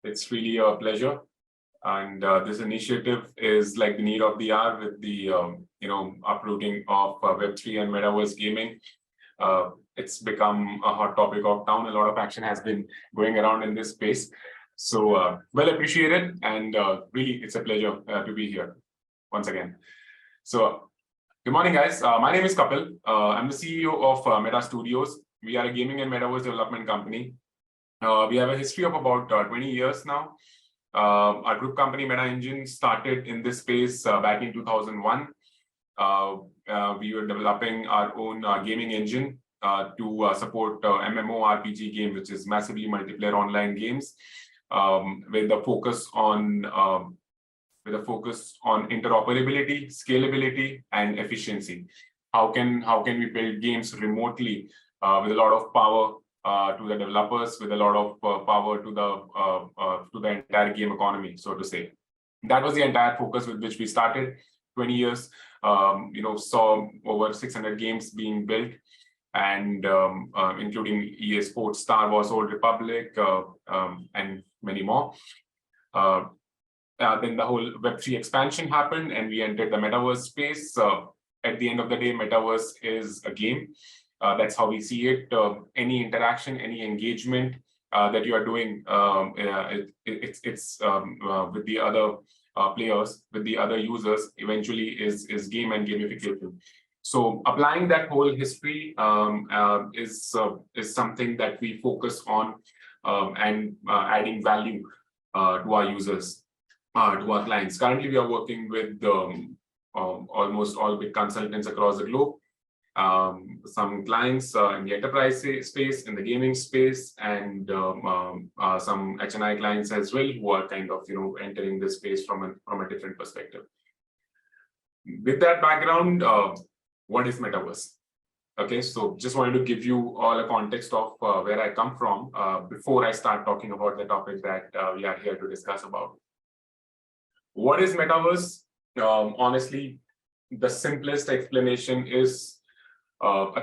It's really a pleasure. And this initiative is like the need of the hour with the uprooting of Web3 and Metaverse gaming. It's become a hot topic of town. A lot of action has been going around in this space. So well appreciated, and really it's a pleasure to be here once again. So good morning, guys. My name is Kapil. I'm the CEO of Meta Studios. We are a gaming and metaverse development company. We have a history of about 20 years now. Our group company Meta Engine started in this space back in 2001. We were developing our own gaming engine to support MMORPG game, which is massively multiplayer online games, with a focus on interoperability, scalability, and efficiency. How can we build games remotely with a lot of power to the developers, with a lot of power to the entire game economy, so to say. That was the entire focus with which we started. 20 years, saw over 600 games being built, and including EA Sports, Star Wars, Old Republic, and many more. Then the whole Web3 expansion happened, and we entered the Metaverse space. At the end of the day, Metaverse is a game. That's how we see it. Any interaction, any engagement that you are doing, it's with the other players, with the other users, eventually is game and gamification. So applying that whole history is something that we focus on, and adding value to our users, to our clients. Currently, we are working with almost all big consultants across the globe. Some clients in the enterprise space, in the gaming space, and some HNI clients as well, who are kind of entering this space from a different perspective. With that background, what is Metaverse? Okay, so just wanted to give you all a context of where I come from before I start talking about the topic that we are here to discuss about. What is Metaverse? Honestly, the simplest explanation is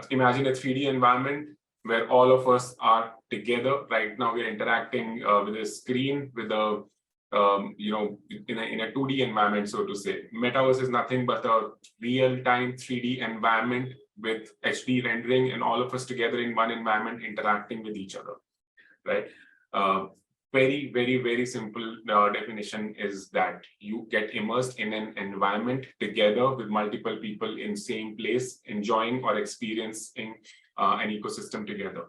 imagine a 3D environment where all of us are together. Right now, we're interacting with a screen, with a in a 2D environment, so to say. Metaverse is nothing but a real-time 3D environment with HD rendering, and all of us together in one environment interacting with each other. Right? Very, very, very simple definition is that you get immersed in an environment together with multiple people in same place, enjoying or experiencing an ecosystem together.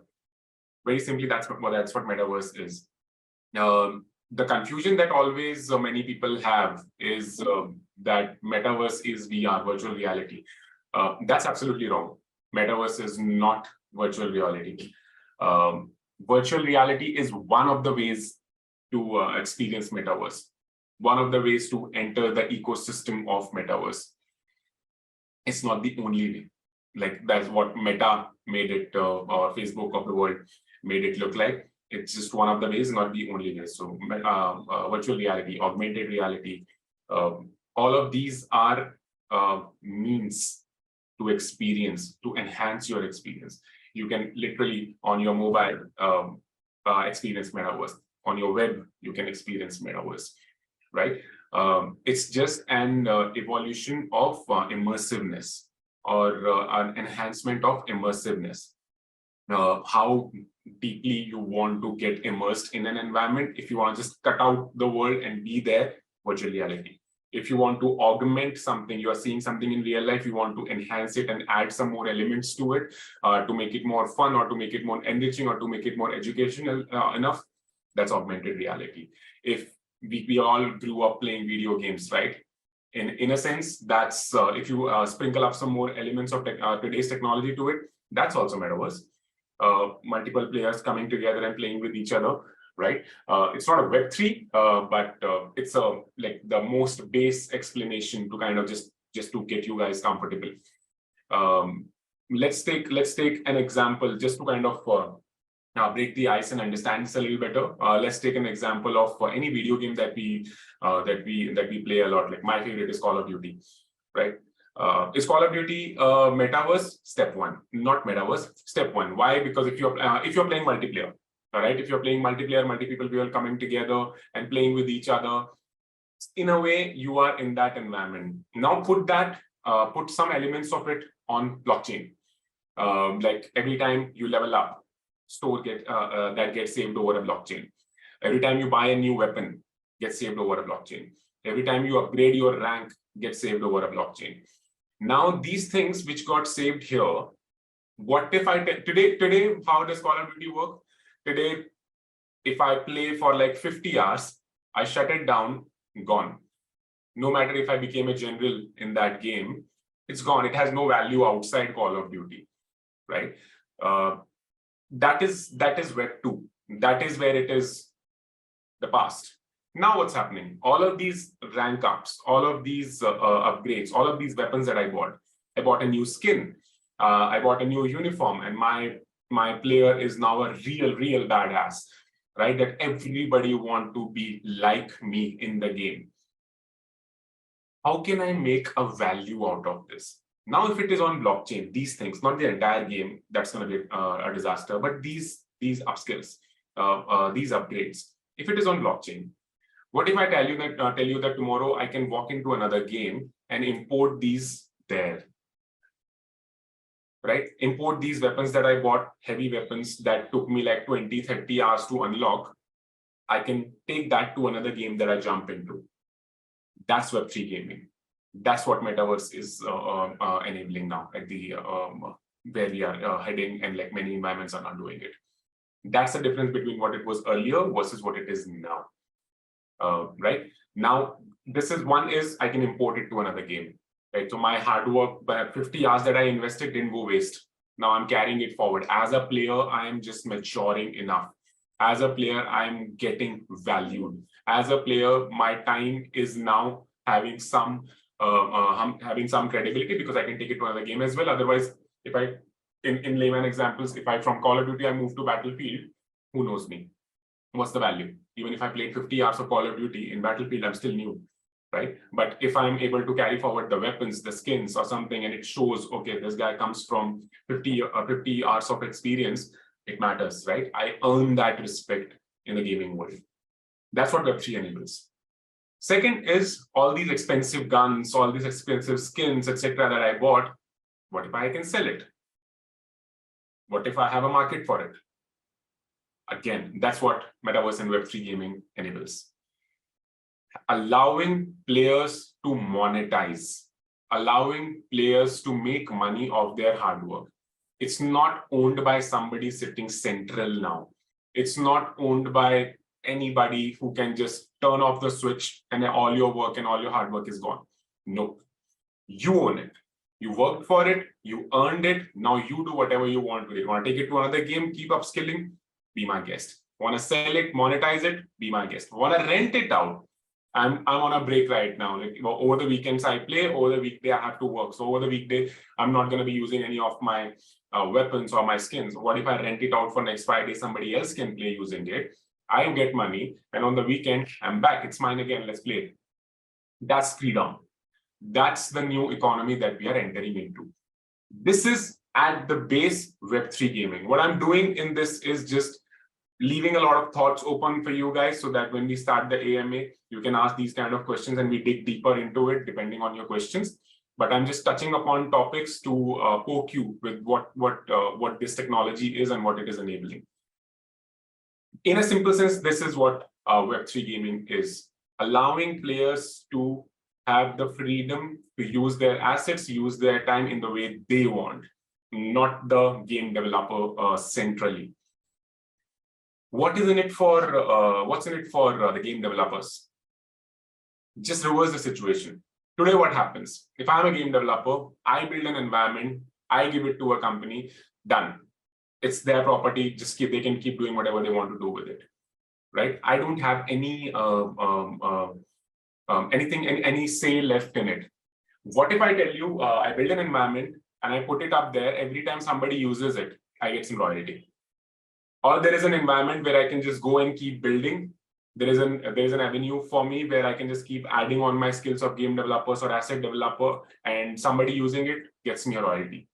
Very simply, that's what Metaverse is. The confusion that always many people have is that Metaverse is VR, virtual reality. That's absolutely wrong. Metaverse is not virtual reality. Virtual reality is one of the ways to experience Metaverse, one of the ways to enter the ecosystem of Metaverse. It's not the only way. Like, that's what Meta made it, or Facebook of the world made it look like. It's just one of the ways, not the only way. So virtual reality, augmented reality, all of these are means to experience, to enhance your experience. You can literally, on your mobile, experience Metaverse. On your web, you can experience Metaverse, right? It's just an evolution of immersiveness, or an enhancement of immersiveness. How deeply you want to get immersed in an environment. If you want to just cut out the world and be there, virtual reality. If you want to augment something, you are seeing something in real life, you want to enhance it and add some more elements to it to make it more fun, or to make it more enriching, or to make it more educational enough, that's augmented reality. If we all grew up playing video games, right? In a sense, that's if you sprinkle up some more elements of today's technology to it, that's also Metaverse. Multiple players coming together and playing with each other. Right? It's not a Web3, but it's like the most base explanation to kind of just to get you guys comfortable. Let's take an example just to kind of break the ice and understand this a little better. Let's take an example of any video game that we play a lot. Like, my favorite is Call of Duty, right? Is Call of Duty Metaverse? Step one, not Metaverse. Step one. Why? Because if you're playing multiplayer, All right, if you're playing multiplayer, multi-people, people coming together and playing with each other, in a way, you are in that environment. Now put some elements of it on blockchain. Like every time you level up, that gets saved over a blockchain. Every time you buy a new weapon, gets saved over a blockchain. Every time you upgrade your rank, gets saved over a blockchain. Now these things which got saved here, what if I today how does Call of Duty work? Today, if I play for like 50 hours, I shut it down, gone. No matter if I became a general in that game, it's gone. It has no value outside Call of Duty, right? That is Web 2. That is where it is the past. Now what's happening? All of these rank ups, all of these upgrades, all of these weapons that I bought a new skin, I bought a new uniform, and my player is now a real badass, right? That everybody want to be like me in the game. How can I make a value out of this? Now, if it is on blockchain, these things, not the entire game, that's going to be a disaster, but these upskills, these upgrades, if it is on blockchain, what if I tell you that tomorrow I can walk into another game and import these there, right? Import these weapons that I bought, heavy weapons that took me like 20, 30 hours to unlock. I can take that to another game that I jump into. That's Web3 gaming. That's what Metaverse is enabling now at the where we are heading, and like many environments are not doing it. That's the difference between what it was earlier versus what it is now. Right now, one is I can import it to another game. Right, so my hard work, 50 hours that I invested didn't go waste. Now I'm carrying it forward. As a player, I am just maturing enough. As a player, I'm getting valued. As a player, my time is now having some credibility because I can take it to another game as well. Otherwise, if I, in layman examples, if I from Call of Duty I move to Battlefield, who knows me? What's the value? Even if I played 50 hours of Call of Duty in Battlefield, I'm still new, right? But if I'm able to carry forward the weapons, the skins or something, and it shows, okay, this guy comes from 50 hours of experience, it matters, right? I earn that respect in the gaming world. That's what Web3 enables. Second is all these expensive guns, all these expensive skins, etc. that I bought. What if I can sell it? What if I have a market for it? Again, that's what Metaverse and Web3 gaming enables. Allowing players to monetize, allowing players to make money off their hard work. It's not owned by somebody sitting central now. It's not owned by anybody who can just turn off the switch and all your work and all your hard work is gone. No, you own it. You worked for it, you earned it. Now you do whatever you want with it. Want to take it to another game, keep upskilling, be my guest. Want to sell it, monetize it, be my guest. Want to rent it out? I'm on a break right now. Like, over the weekends I play, over the weekday I have to work. So over the weekday, I'm not going to be using any of my weapons or my skins. What if I rent it out for next Friday? Somebody else can play using it. I get money, and on the weekend I'm back. It's mine again. Let's play. That's freedom. That's the new economy that we are entering into. This is at the base Web3 gaming. What I'm doing in this is just leaving a lot of thoughts open for you guys so that when we start the AMA, you can ask these kind of questions and we dig deeper into it depending on your questions. But I'm just touching upon topics to poke you with what this technology is and what it is enabling. In a simple sense, this is what Web3 gaming is. Allowing players to have the freedom to use their assets, use their time in the way they want, not the game developer centrally. What's in it for the game developers? Just reverse the situation. Today, what happens? If I'm a game developer, I build an environment, I give it to a company, done. It's their property, they can keep doing whatever they want to do with it, right? I don't have any any say left in it. What if I tell you, I build an environment and I put it up there, every time somebody uses it, I get some royalty. Or there is an environment where I can just go and keep building. There is an avenue for me where I can just keep adding on my skills of game developers or asset developer, and somebody using it gets me a royalty.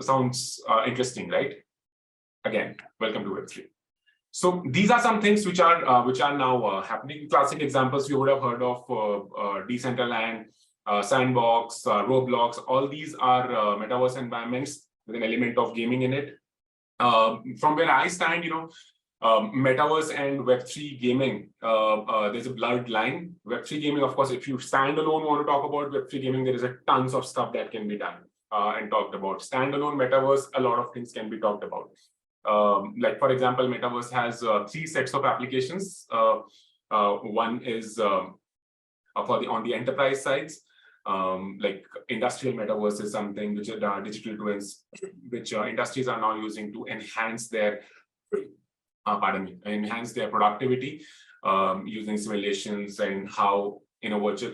Sounds interesting, right? again, welcome to Web3. So these are some things which are now happening. Classic examples you would have heard of: Decentraland, Sandbox, Roblox. All these are metaverse environments with an element of gaming in it. From where I stand, metaverse and Web3 gaming, there's a blurred line. Web3 gaming, of course, if you standalone want to talk about Web3 gaming, there is a tons of stuff that can be done and talked about. Standalone metaverse, a lot of things can be talked about. Like, for example, Metaverse has 3 sets of applications. One is on the enterprise sides, like industrial metaverse is something which are digital twins, which industries are now using to enhance their enhance their productivity using simulations and how in a virtual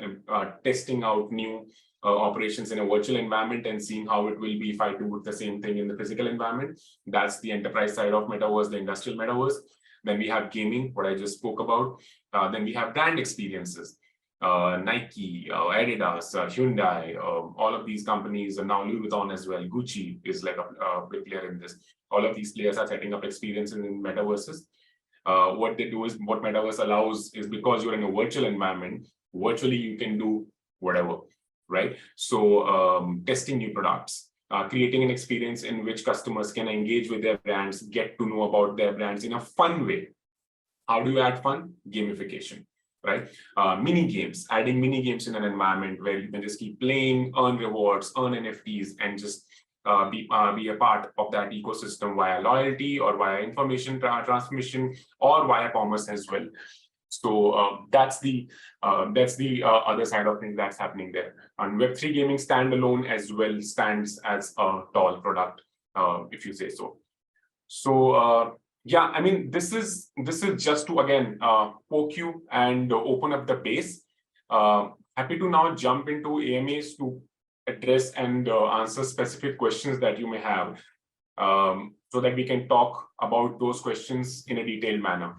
testing out new operations in a virtual environment and seeing how it will be if I do the same thing in the physical environment. That's the enterprise side of metaverse, the industrial metaverse. Then we have gaming, what I just spoke about. Then we have brand experiences. Nike, Adidas, Hyundai, all of these companies, and now Louis Vuitton as well. Gucci is like a big player in this. All of these players are setting up experiences in metaverses. What they do is, what metaverse allows is, because you're in a virtual environment, virtually you can do whatever, right? So testing new products, creating an experience in which customers can engage with their brands, get to know about their brands in a fun way. How do you add fun? Gamification, right? Mini games, adding mini games in an environment where you can just keep playing, earn rewards, earn NFTs, and just be a part of that ecosystem via loyalty or via information transmission or via commerce as well. So that's the other side of things that's happening there. And Web3 gaming standalone as well stands as a tall product, if you say so. So yeah, I mean, this is just to again poke you and open up the base. Happy to now jump into AMAs to address and answer specific questions that you may have, so that we can talk about those questions in a detailed manner.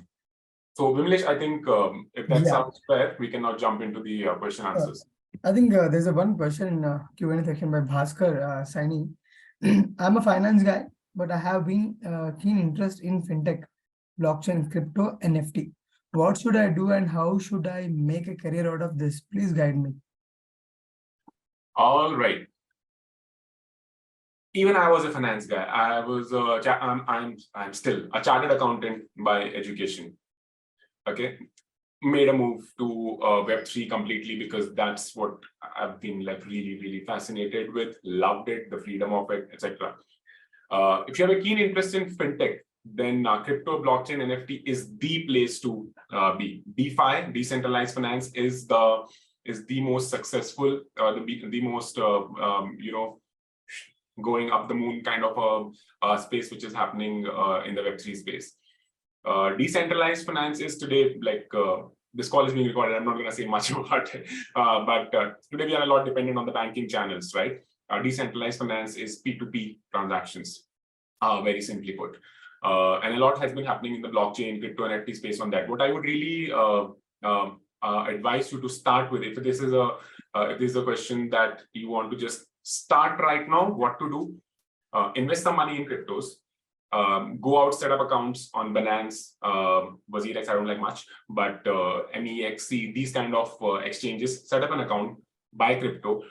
So Vimlesh, I think if that sounds fair, we can now jump into the question answers. I think there's a one question in Q&A section by Bhaskar Saini. I'm a finance guy, but I have been keen interest in fintech, blockchain, crypto, NFT. What should I do and how should I make a career out of this? Please guide me. All right. Even I was a finance guy. I was I'm still a chartered accountant by education. Okay, made a move to Web3 completely because that's what I've been like really fascinated with. Loved it, the freedom of it, etc. If you have a keen interest in fintech, then crypto, blockchain, NFT is the place to be. DeFi, decentralized finance, is the most successful, the most going up the moon kind of a space which is happening in the Web3 space. Decentralized finance is today, like this call is being recorded, I'm not going to say much about it, but today we are a lot dependent on the banking channels, right? Decentralized finance is P2P transactions, very simply put. And a lot has been happening in the blockchain, crypto, and NFT space on that. What I would really advise you to start with, if this is a question that you want to just start right now, what to do, invest some money in cryptos. Go out, set up accounts on Binance, WazirX, I don't like much, but MEXC, these kind of exchanges, set up an account, buy crypto,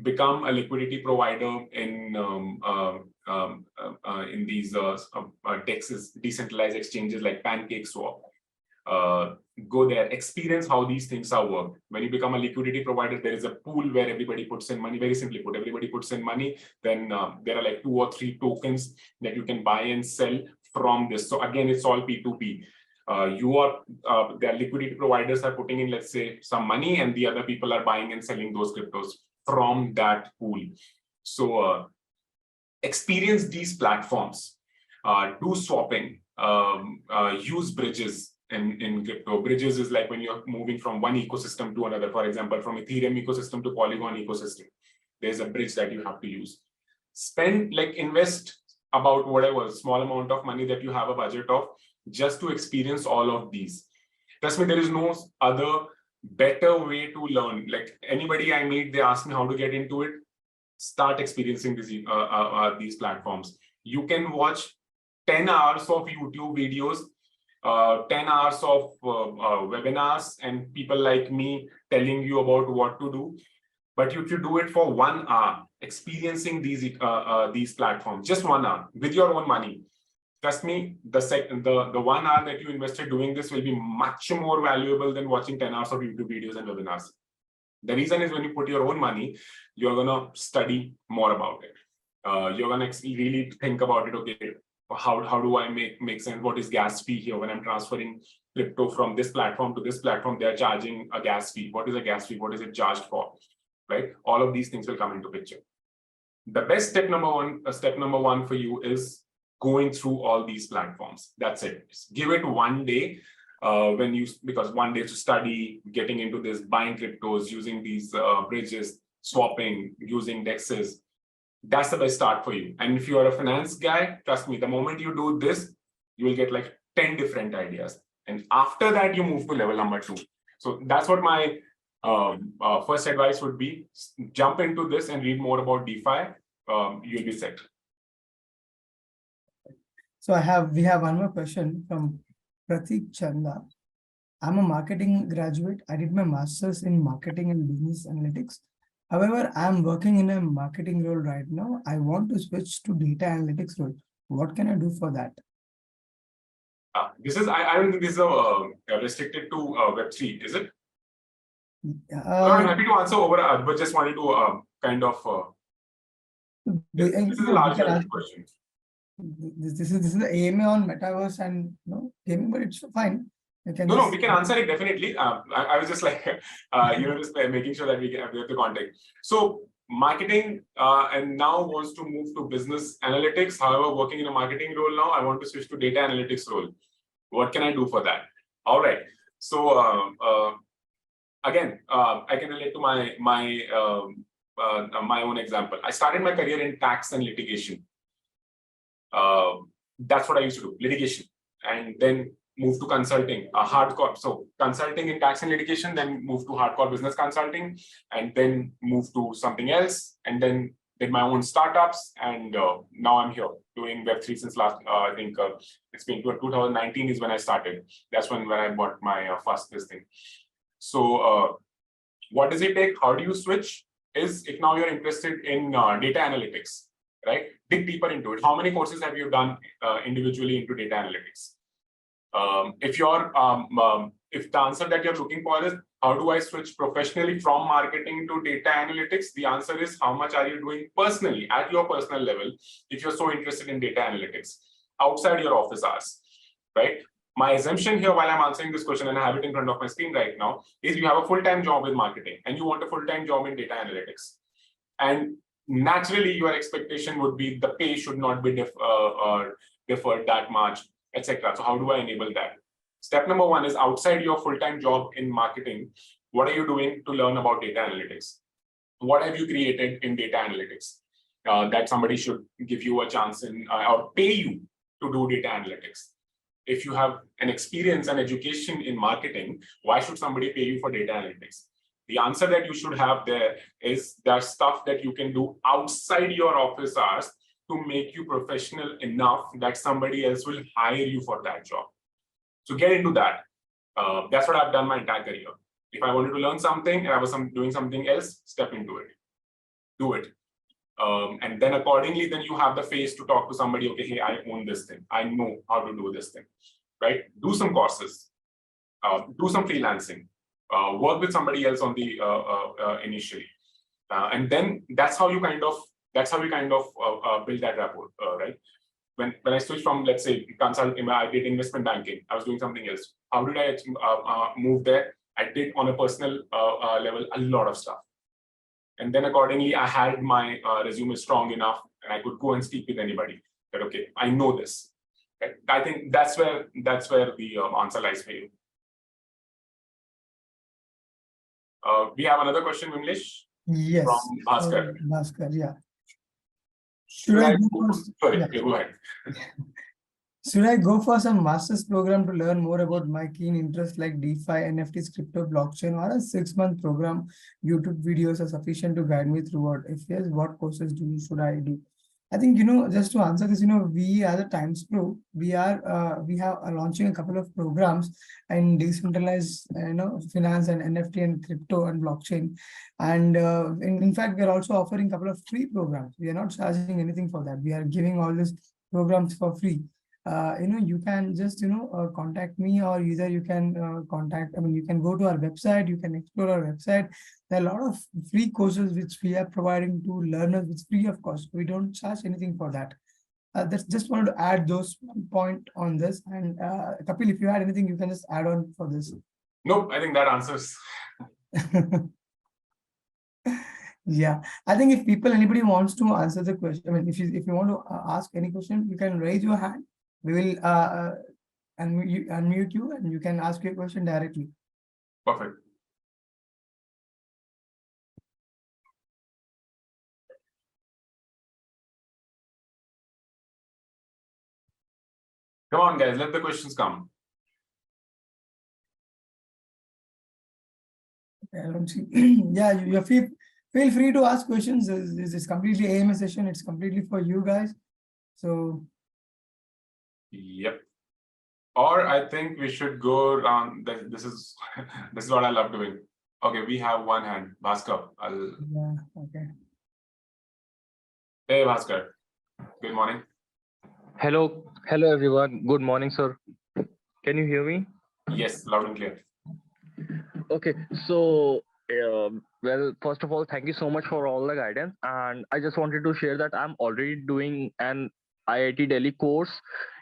become a liquidity provider in these DEXs, decentralized exchanges like PancakeSwap. Go there, experience how these things are worked. When you become a liquidity provider, there is a pool where everybody puts in money. Very simply put, everybody puts in money. Then there are like 2 or 3 tokens that you can buy and sell from this. So again, it's all P2P. Their liquidity providers are putting in, let's say, some money, and the other people are buying and selling those cryptos from that pool. So experience these platforms, do swapping, use bridges. In crypto, bridges is like when you're moving from one ecosystem to another. For example, from Ethereum ecosystem to Polygon ecosystem, there's a bridge that you have to use. Invest about whatever small amount of money that you have a budget of, just to experience all of these. Trust me, there is no other better way to learn. Like anybody I meet, they ask me how to get into it. Start experiencing these platforms. You can watch 10 hours of YouTube videos, 10 hours of webinars, and people like me telling you about what to do. But if you do it for 1 hour, experiencing these platforms, just 1 hour with your own money, trust me, the 1 hour that you invested doing this will be much more valuable than watching 10 hours of YouTube videos and webinars. The reason is when you put your own money, you're gonna study more about it. You're gonna really think about it. Okay, how do I make sense? What is gas fee here when I'm transferring crypto from this platform to this platform? They're charging a gas fee. What is a gas fee? What is it charged for? Right? All of these things will come into picture. The best step number one for you is going through all these platforms. That's it. Just give it 1 day. Because 1 day to study, getting into this, buying cryptos, using these bridges, swapping, using dexes, that's the best start for you. And if you are a finance guy, trust me, the moment you do this, you will get like 10 different ideas. And after that, you move to level number 2. So that's what my first advice would be. Jump into this and read more about DeFi. You'll be set. So we have one more question from Pratik Chanda. I'm a marketing graduate. I did my master's in marketing and business analytics. However, I'm working in a marketing role right now. I want to switch to data analytics role. What can I do for that? This is, I don't think this is restricted to Web3, is it? I'm happy to answer over, but just wanted to kind of. This is a larger question. This is the AMA on Metaverse and gaming, but it's fine. No, we can answer it definitely. I was just like, just making sure that we have the context. So marketing and now wants to move to business analytics. However, working in a marketing role now, I want to switch to data analytics role. What can I do for that? All right. So again, I can relate to my own example. I started my career in tax and litigation. That's what I used to do, litigation, and then move to consulting, hardcore. So consulting in tax and litigation, then move to hardcore business consulting, and then move to something else, and then did my own startups. And now I'm here doing Web3 since last, I think it's been 2019 is when I started. That's when I bought my first this thing. So what does it take? How do you switch? Is if now you're interested in data analytics, right? Dig deeper into it. How many courses have you done individually into data analytics? If the answer that you're looking for is how do I switch professionally from marketing to data analytics, the answer is how much are you doing personally at your personal level if you're so interested in data analytics outside your office hours, right? My assumption here while I'm answering this question, and I have it in front of my screen right now, is you have a full-time job with marketing and you want a full-time job in data analytics. And naturally, your expectation would be the pay should not be deferred that much, etc. So how do I enable that? Step number 1 is outside your full-time job in marketing, what are you doing to learn about data analytics? What have you created in data analytics that somebody should give you a chance in or pay you to do data analytics? If you have an experience and education in marketing, why should somebody pay you for data analytics? The answer that you should have there is there's stuff that you can do outside your office hours to make you professional enough that somebody else will hire you for that job. So get into that. That's what I've done my entire career. If I wanted to learn something and I was doing something else, step into it. Do it. And then accordingly, then you have the face to talk to somebody, okay, hey, I own this thing. I know how to do this thing, right? Do some courses, do some freelancing, work with somebody else on the initially. And then that's how you kind of build that rapport, right? When I switched from, let's say, consulting, I did investment banking, I was doing something else. How did I move there? I did on a personal level, a lot of stuff. And then accordingly, I had my resume strong enough and I could go and speak with anybody that, okay, I know this. Right? I think that's where the answer lies for you. We have another question, Vimlesh? Yes. From Bhaskar. Bhaskar, yeah. Go ahead. Should I go for some master's program to learn more about my keen interest like DeFi, NFTs, crypto, blockchain, or a 6-month program? YouTube videos are sufficient to guide me throughout. If yes, what courses should I do? I think, just to answer this, we as a Times Pro, we have launching a couple of programs in decentralized, finance and NFT and crypto and blockchain. And in fact, we are also offering a couple of free programs. We are not charging anything for that. We are giving all these programs for free. You can just, contact me, or either you can you can go to our website, you can explore our website. There are a lot of free courses which we are providing to learners. It's free of cost. We don't charge anything for that. That's just wanted to add those point on this. And Kapil, if you had anything, you can just add on for this. Nope, I think that answers. Yeah, I think if anybody wants to answer the question, I mean, if you want to ask any question, you can raise your hand. We will unmute you, and you can ask your question directly. Perfect. Come on, guys, let the questions come. I don't see. Yeah, you feel free to ask questions. This is completely AMA session. It's completely for you guys. So. Yep. Or I think we should go around. This is this is what I love doing. Okay, we have one hand. Bhaskar. Yeah, okay. Hey, Bhaskar. Good morning. Hello everyone. Good morning, sir. Can you hear me? Yes, loud and clear. Okay, so well, first of all, thank you so much for all the guidance, and I just wanted to share that I'm already doing an IIT Delhi course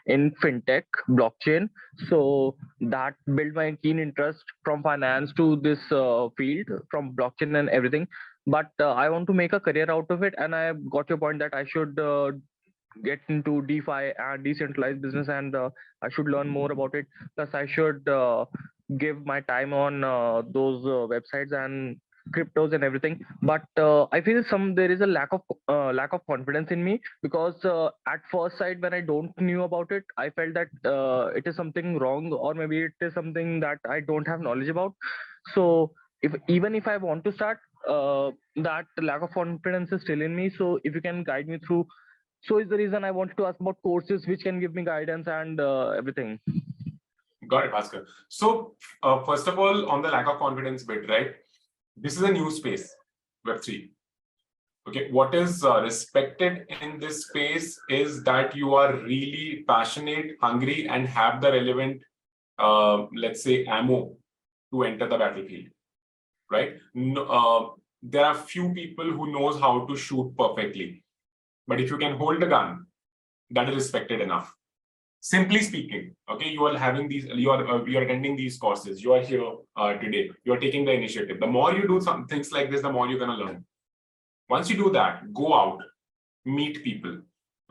in fintech blockchain, so that built my keen interest from finance to this field, from blockchain and everything. But I want to make a career out of it, and I got your point that I should get into DeFi and decentralized business, and I should learn more about it. Plus, I should give my time on those websites and cryptos and everything. But I feel there is a lack of confidence in me, because at first sight, when I don't knew about it, I felt that it is something wrong, or maybe it is something that I don't have knowledge about. So even if I want to start, that lack of confidence is still in me. So if you can guide me through. So is the reason I wanted to ask about courses which can give me guidance and everything. Got it, Bhaskar. So first of all, on the lack of confidence bit, right? This is a new space, Web3. Okay, what is respected in this space is that you are really passionate, hungry, and have the relevant, let's say, ammo to enter the battlefield, right? There are few people who knows how to shoot perfectly. But if you can hold a gun, that is respected enough. Simply speaking, okay, you are having these, you are attending these courses, you are here today, you are taking the initiative. The more you do some things like this, the more you're going to learn. Once you do that, go out, meet people.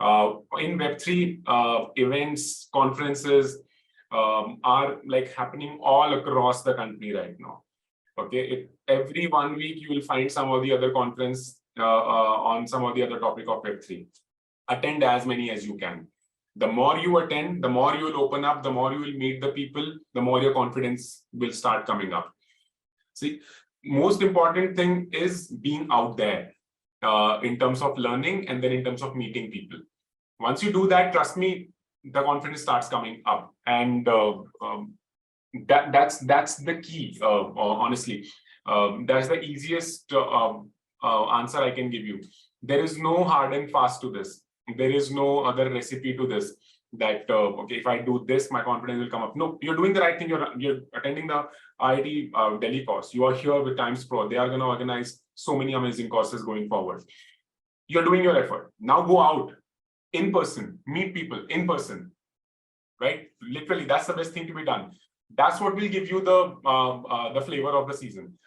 In Web3, events, conferences are like happening all across the country right now. Okay, every 1 week you will find some of the other conference on some of the other topic of Web3. Attend as many as you can. The more you attend, the more you will open up, the more you will meet the people, the more your confidence will start coming up. See, most important thing is being out there in terms of learning, and then in terms of meeting people. Once you do that, trust me, the confidence starts coming up. And that's the key, honestly. That's the easiest answer I can give you. There is no hard and fast to this. There is no other recipe to this, that okay, if I do this, my confidence will come up. No, you're doing the right thing. You're attending the IIT Delhi course. You are here with Times Pro. They are going to organize so many amazing courses going forward. You're doing your effort. Now go out in person, meet people in person, right? Literally, that's the best thing to be done. That's what will give you the flavor of the season.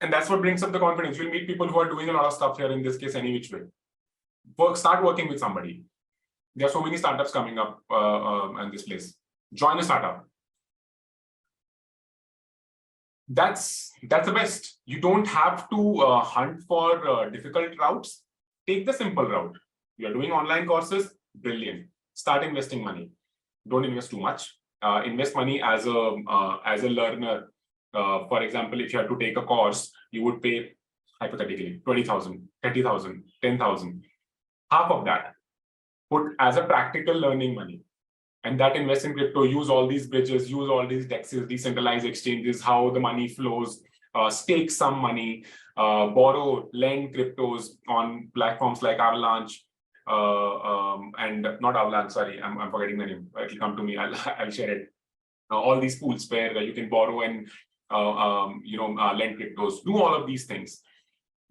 And that's what brings up the confidence. You'll meet people who are doing a lot of stuff here, in this case, any which way. Start working with somebody. There are so many startups coming up in this place. Join a startup. That's the best. You don't have to hunt for difficult routes. Take the simple route. You're doing online courses, brilliant. Start investing money. Don't invest too much. Invest money as a learner. For example, if you have to take a course, you would pay hypothetically 20,000, 30,000, 10,000. half of that, put as a practical learning money. And that invest in crypto, use all these bridges, use all these DEXs, decentralized exchanges, how the money flows, stake some money, borrow, lend cryptos on platforms like Avalanche, and not Avalanche, sorry, I'm forgetting the name. It'll come to me, I'll share it. All these pools where you can borrow and lend cryptos, do all of these things.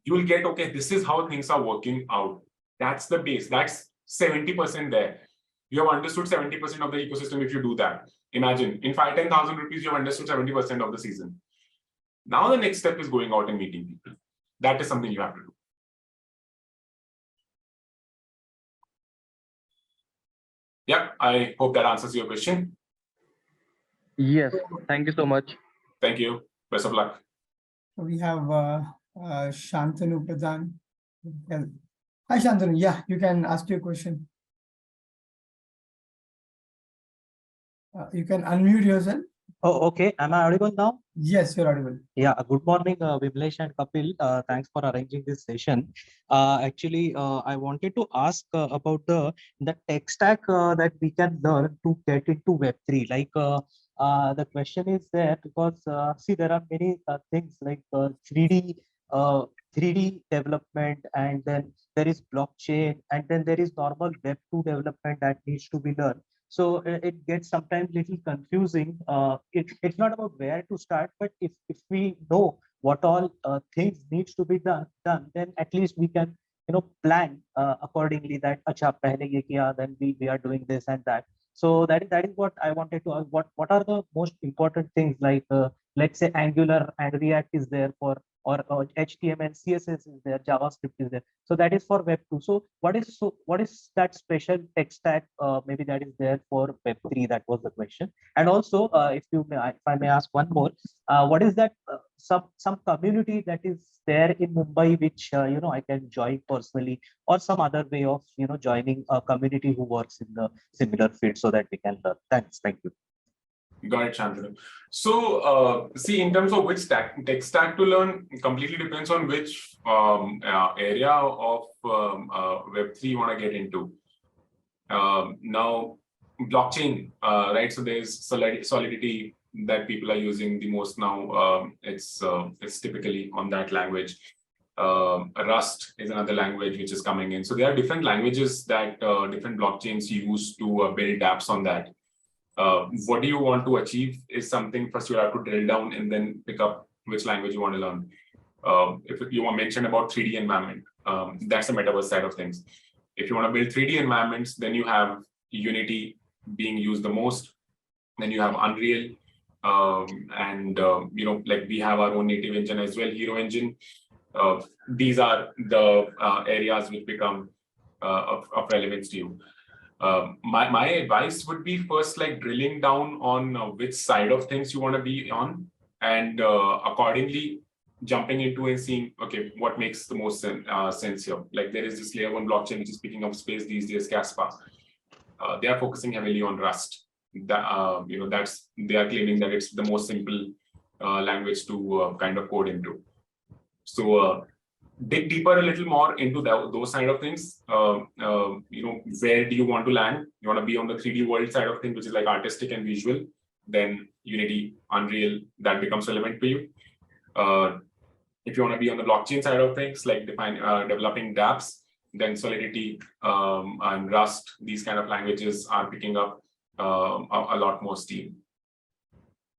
You will get, okay, this is how things are working out. That's the base, that's 70% there. You have understood 70% of the ecosystem if you do that. Imagine, in 5,000-10,000 rupees, you have understood 70% of the season. Now the next step is going out and meeting people. That is something you have to do. Yeah, I hope that answers your question. Yes, thank you so much. Thank you. Best of luck. We have Shantanu Pradhan. Hi, Shantanu. Yeah, you can ask your question. You can unmute yourself. Oh, okay. Am I audible now? Yes, you're audible. Yeah. Good morning, Vimlesh and Kapil. Thanks for arranging this session. Actually, I wanted to ask about the tech stack that we can learn to get into Web3. Like the question is there because see, there are many things like 3D 3D development, and then there is blockchain, and then there is normal Web2 development that needs to be learned. So it gets sometimes little confusing. It's not about where to start, but if we know what all things needs to be done, then at least we can plan accordingly. That acha pehle ye kiya, then we are doing this and that. So that is what I wanted to ask. What are the most important things, like let's say Angular and React is there for, or HTML, CSS is there, JavaScript is there. So that is for Web2. So what is that special tech stack maybe that is there for Web3? That was the question. And also, if I may ask one more, what is that some community that is there in Mumbai which I can join personally, or some other way of joining a community who works in the similar field so that we can learn? Thank you. Got it, Shantanu. So, see, in terms of which tech stack to learn, completely depends on which area of Web3 you want to get into. Now, blockchain, right? So there's Solidity that people are using the most now. It's typically on that language. Rust is another language which is coming in. So there are different languages that different blockchains use to build apps on that. What do you want to achieve is something first you have to drill down and then pick up which language you want to learn. If you want to mention about 3D environment, that's the metaverse side of things. If you want to build 3D environments, then you have Unity being used the most. Then you have Unreal, and like we have our own native engine as well, Hero Engine. These are the areas which become of relevance to you. My advice would be first, like, drilling down on which side of things you want to be on, and accordingly jumping into and seeing, okay, what makes the most sense here. Like, there is this layer 1 blockchain which is picking up space these days, Casper. They are focusing heavily on Rust. They are claiming that it's the most simple language to kind of code into. So dig deeper a little more into those side of things. Where do you want to land? You want to be on the 3D world side of things, which is like artistic and visual. Then Unity, Unreal, that becomes relevant for you. If you want to be on the blockchain side of things, like developing dApps, then Solidity and Rust, these kind of languages are picking up a lot more steam.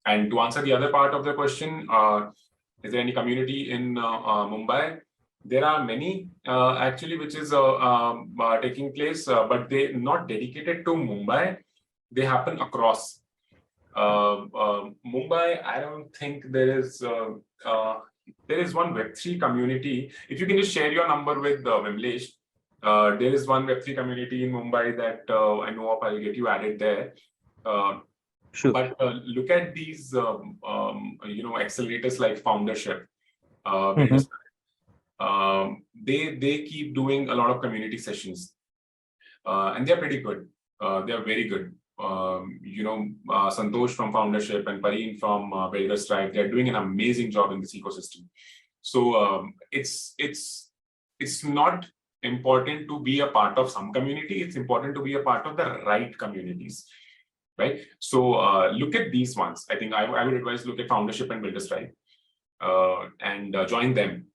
And to answer the other part of the question, is there any community in Mumbai? There are many actually, which is taking place, but they're not dedicated to Mumbai. They happen across Mumbai. I don't think there is one Web3 community. If you can just share your number with Vimlesh, there is one Web3 community in Mumbai that I know of. I'll get you added there. Sure. But look at these, accelerators like Foundership. They keep doing a lot of community sessions, and they're pretty good. They're very good. Santosh from Foundership and Pareen from Builders Tribe, they're doing an amazing job in this ecosystem. So it's not important to be a part of some community. It's important to be a part of the right communities, right? So look at these ones. I think I would advise look at Foundership and Builder Stripe and join them.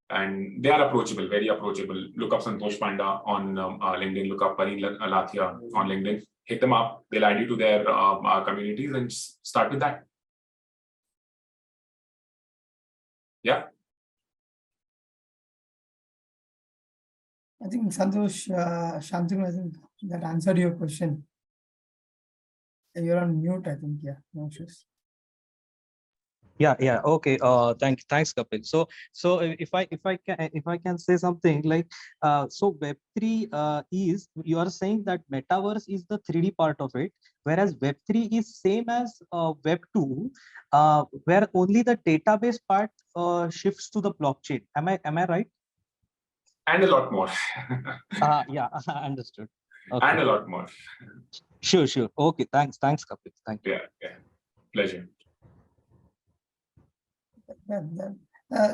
And they are approachable, very approachable. Look up Santosh Panda on LinkedIn, look up Pareen Lathia on LinkedIn, hit them up. They'll add you to their communities and start with that. Yeah. I think Santosh, Shantanu, I think that answered your question. You're on mute, I think. Yeah, no issues. Yeah, okay. Thanks, Kapil. So if I can say something like, so Web3 is, you are saying that Metaverse is the 3D part of it, whereas Web3 is same as Web2, where only the database part shifts to the blockchain. Am I right? And a lot more. Yeah, understood. Okay. And a lot more. Sure. Okay, thanks, Kapil. Thank you. Yeah. Pleasure.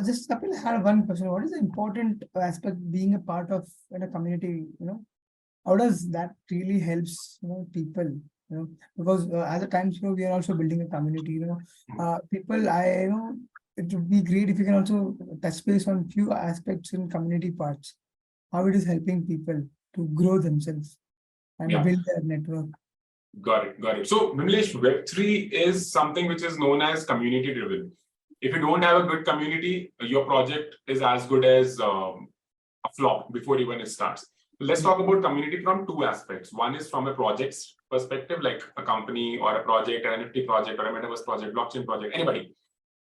Just Kapil, I had one question. What is the important aspect being a part of in a community? How does that really helps people? Because as a times we are also building a community. People, it would be great if you can also touch base on few aspects in community parts. How it is helping people to grow themselves and build their network. Got it. So Vimlesh, Web3 is something which is known as community driven. If you don't have a good community, your project is as good as a flop before even it starts. Let's talk about community from two aspects. One is from a project's perspective, like a company or a project, an NFT project or a Metaverse project, blockchain project, anybody,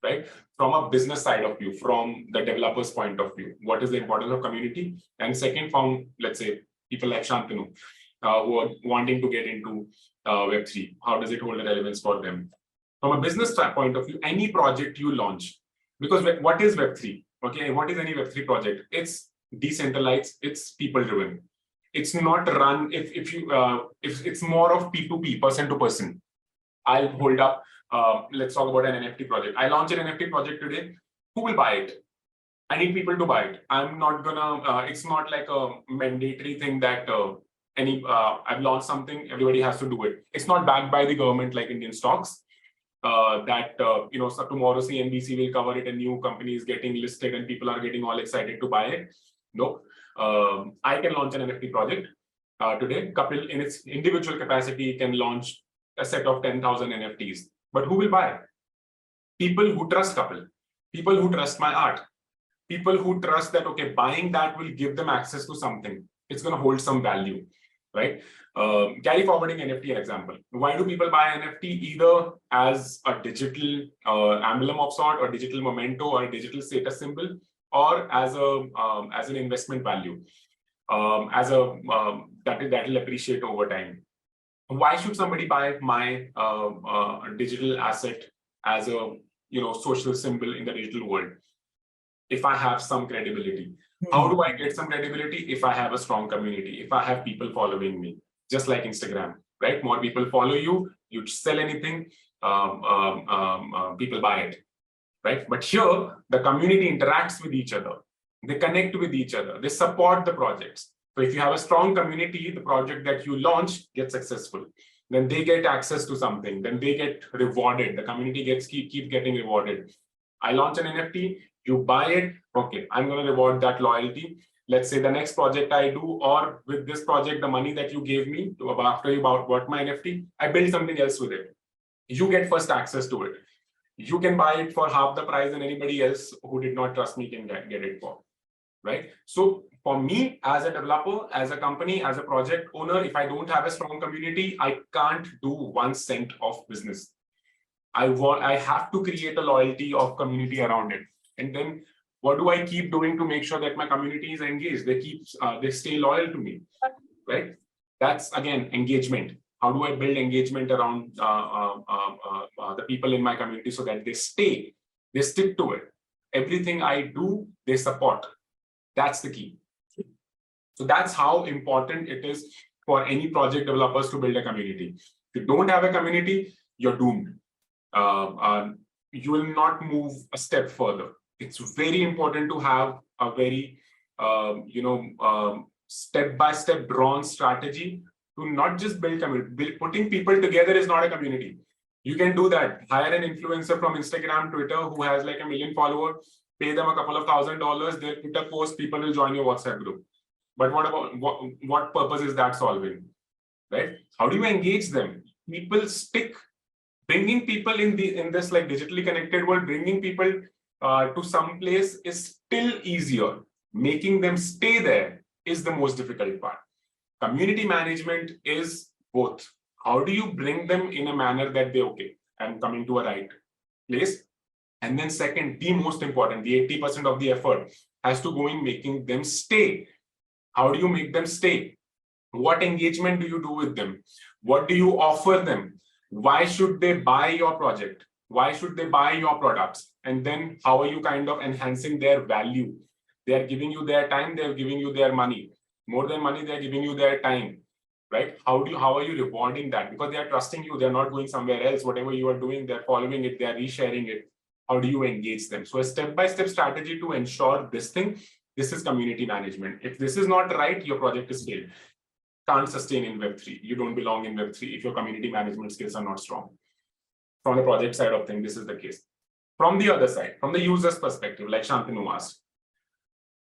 right? From a business side of view, from the developer's point of view, what is the importance of community? And second, from, let's say, people like Shantanu, who are wanting to get into Web3, how does it hold a relevance for them? From a business point of view, any project you launch, because what is Web3? Okay, what is any Web3 project? It's decentralized, it's people driven. It's not run, if it's more of P2P, person to person. I'll hold up, let's talk about an NFT project. I launch an NFT project today. Who will buy it? I need people to buy it. I'm not gonna, it's not like a mandatory thing that I've launched something, everybody has to do it. It's not backed by the government like Indian stocks. So tomorrow CNBC will cover it, a new company is getting listed and people are getting all excited to buy it. No, I can launch an NFT project today. Kapil, in its individual capacity, can launch a set of 10,000 NFTs. But who will buy? People who trust Kapil, people who trust my art, people who trust that, okay, buying that will give them access to something. It's going to hold some value, right? Carry forwarding NFT example. Why do people buy NFT? Either as a digital emblem of sort, or digital memento, or a digital status symbol, or as an investment value, that will appreciate over time. Why should somebody buy my digital asset as a social symbol in the digital world? If I have some credibility. How do I get some credibility? If I have a strong community, if I have people following me, just like Instagram, right? More people follow you, you sell anything, people buy it, right? But here, the community interacts with each other. They connect with each other. They support the projects. So if you have a strong community, the project that you launch gets successful. Then they get access to something. Then they get rewarded. The community keep getting rewarded. I launch an NFT, you buy it, okay, I'm going to reward that loyalty. Let's say the next project I do, or with this project, the money that you gave me after you bought my NFT, I build something else with it. You get first access to it. You can buy it for half the price and anybody else who did not trust me can get it for, right? So for me, as a developer, as a company, as a project owner, if I don't have a strong community, I can't do 1 cent of business. I have to create a loyalty of community around it. And then what do I keep doing to make sure that my community is engaged? They stay loyal to me, right? That's again, engagement. How do I build engagement around the people in my community so that they stick to it? Everything I do, they support. That's the key. So that's how important it is for any project developers to build a community. If you don't have a community, you're doomed. You will not move a step further. It's very important to have a very step-by-step drawn strategy to not just build community. Putting people together is not a community. You can do that. Hire an influencer from Instagram, Twitter, who has like 1 million followers, pay them a couple of $1,000, they'll put a post, people will join your WhatsApp group. But what about what purpose is that solving? Right? How do you engage them? People stick. Bringing people in this like digitally connected world, bringing people to some place is still easier. Making them stay there is the most difficult part. Community management is both. How do you bring them in a manner that they, okay, I'm coming to a right place? And then second, the most important, the 80% of the effort has to go in making them stay. How do you make them stay? What engagement do you do with them? What do you offer them? Why should they buy your project? Why should they buy your products? And then how are you kind of enhancing their value? They are giving you their time, they're giving you their money. More than money, they're giving you their time, right? How are you rewarding that? Because they are trusting you, they're not going somewhere else. Whatever you are doing, they're following it, they're resharing it. How do you engage them? So a step-by-step strategy to ensure this thing, this is community management. If this is not right, your project is failed. Can't sustain in Web3. You don't belong in Web3 if your community management skills are not strong. From the project side of things, this is the case. From the other side, from the user's perspective, like Shantanu asked,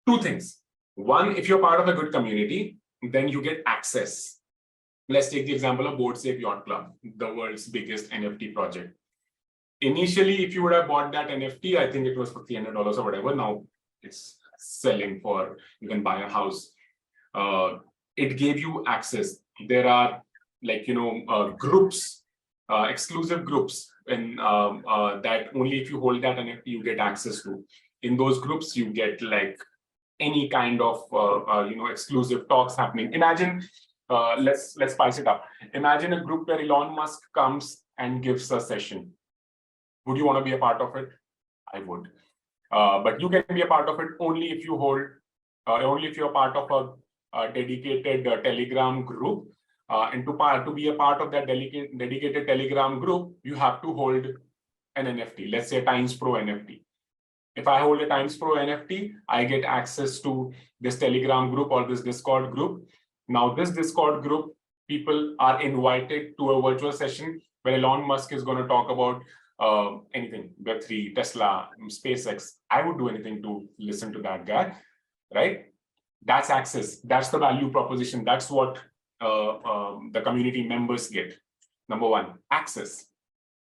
two things. One, if you're part of a good community, then you get access. Let's take the example of Board Safe Yacht Club, the world's biggest NFT project. Initially, if you would have bought that NFT, I think it was for $300 or whatever. Now it's selling for, you can buy a house. It gave you access. There are like, groups, exclusive groups and that only if you hold that NFT, you get access to. In those groups, you get like any kind of, exclusive talks happening. Imagine, let's spice it up. Imagine a group where Elon Musk comes and gives a session. Would you want to be a part of it? I would. But you can be a part of it only if you hold, only if you're part of a dedicated Telegram group. And to be a part of that dedicated Telegram group, you have to hold an NFT, let's say Times Pro NFT. If I hold a Times Pro NFT, I get access to this Telegram group or this Discord group. Now, this Discord group, people are invited to a virtual session where Elon Musk is going to talk about anything, Web3, Tesla, SpaceX. I would do anything to listen to that guy, right? That's access. That's the value proposition. That's what the community members get. Number one, access.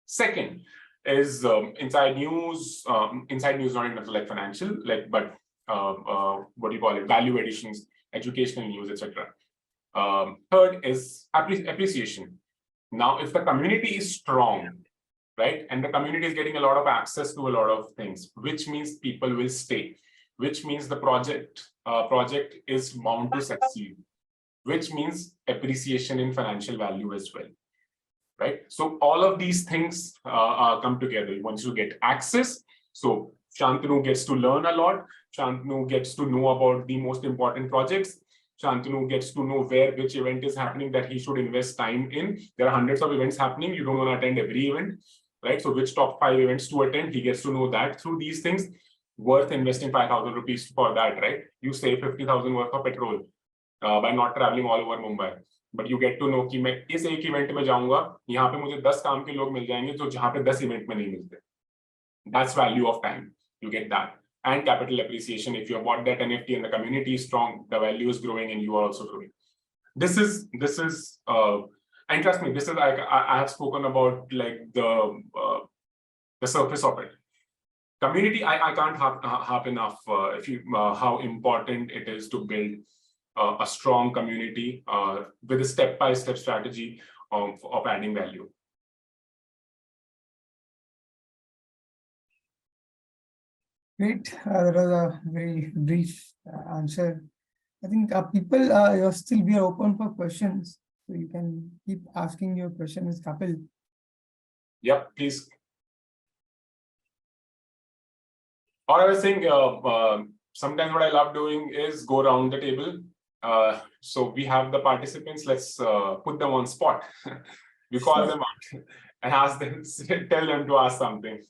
Second is inside news. Inside news, not even like financial, but what do you call it? Value additions, educational news, etc. Third is appreciation. Now, if the community is strong, right, and the community is getting a lot of access to a lot of things, which means people will stay, which means the project is bound to succeed, which means appreciation in financial value as well, right? So all of these things come together. Once you get access, so Shantanu gets to learn a lot. Shantanu gets to know about the most important projects. Shantanu gets to know which event is happening that he should invest time in. There are hundreds of events happening. You don't want to attend every event, right? So which top 5 events to attend, he gets to know that through these things. Worth investing 5,000 rupees for that, right? You save 50,000 worth of petrol by not traveling all over Mumbai. But you get to know कि मैं इस एक event में जाऊंगा, यहाँ पे मुझे 10 काम के लोग मिल जाएंगे जो जहाँ पे 10 इवेंट में नहीं मिलते. That's value of time. You get that. And capital appreciation. If you have bought that NFT and the community is strong, the value is growing and you are also growing. This is and trust me, this is I have spoken about like the surface of it. Community, I can't harp enough how important it is to build a strong community with a step-by-step strategy of adding value. Great. That was a very brief answer. I think people, you're still be open for questions. So you can keep asking your questions, Kapil. Yep, please. Or I was saying, sometimes what I love doing is go around the table. So we have the participants, let's put them on spot. We call them out and ask them, tell them to ask something.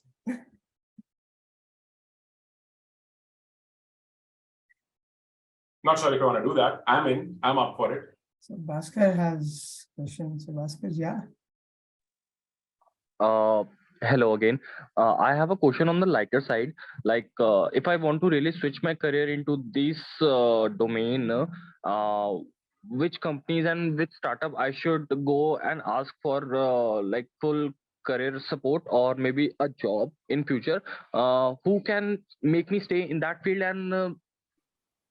Not sure if you want to do that. I'm up for it. So Bhaskar has questions. So Bhaskar, yeah. Hello again. I have a question on the lighter side. Like, if I want to really switch my career into this domain, which companies and which startup I should go and ask for like full career support or maybe a job in future? Who can make me stay in that field and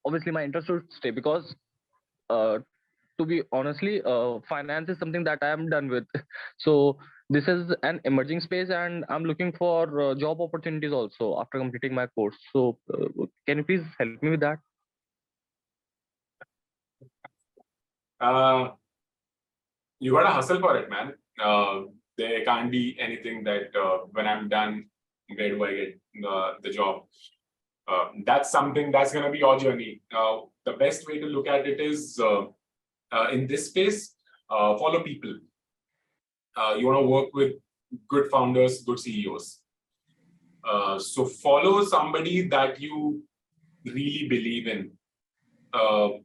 obviously my interest should stay because to be honestly, finance is something that I am done with. So this is an emerging space, and I'm looking for job opportunities also after completing my course. So can you please help me with that? You gotta hustle for it, man. There can't be anything that when I'm done, where do I get the job? That's something that's gonna be your journey. The best way to look at it is in this space, follow people. You want to work with good founders, good CEOs. So follow somebody that you really believe in,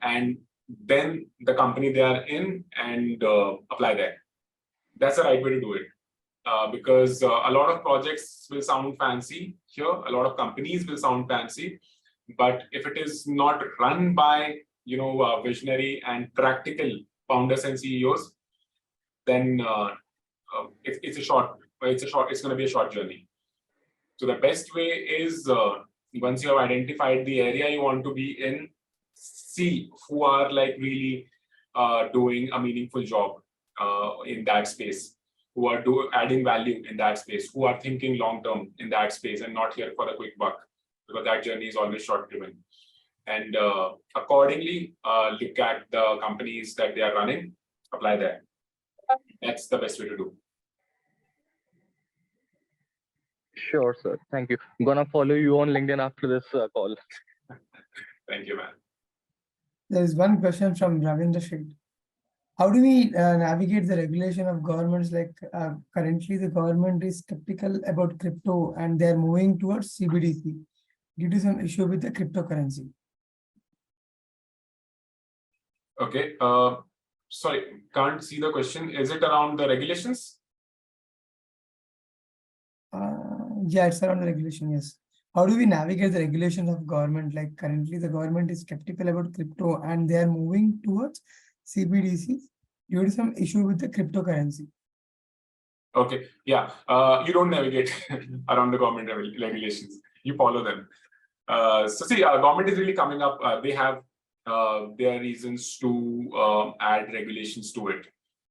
and then the company they are in, and apply there. That's the right way to do it. Because a lot of projects will sound fancy here, a lot of companies will sound fancy, but if it is not run by visionary and practical founders and CEOs, then it's going to be a short journey. So the best way is once you have identified the area you want to be in, see who are like really doing a meaningful job in that space, who are adding value in that space, who are thinking long term in that space and not here for the quick buck, because that journey is always short driven. And accordingly, look at the companies that they are running, apply there. That's the best way to do. Sure, sir. Thank you. I'm gonna follow you on LinkedIn after this call. Thank you, man. There is one question from Ravindra Sheth. How do we navigate the regulation of governments? Like currently, the government is skeptical about crypto and they're moving towards CBDC due to some issue with the cryptocurrency. Okay. Sorry, can't see the question. Is it around the regulations? Yeah, it's around the regulation, yes. How do we navigate the regulations of government? Like currently, the government is skeptical about crypto and they are moving towards CBDCs due to some issue with the cryptocurrency. Okay, yeah. You don't navigate around the government regulations. You follow them. So see, government is really coming up. They have their reasons to add regulations to it,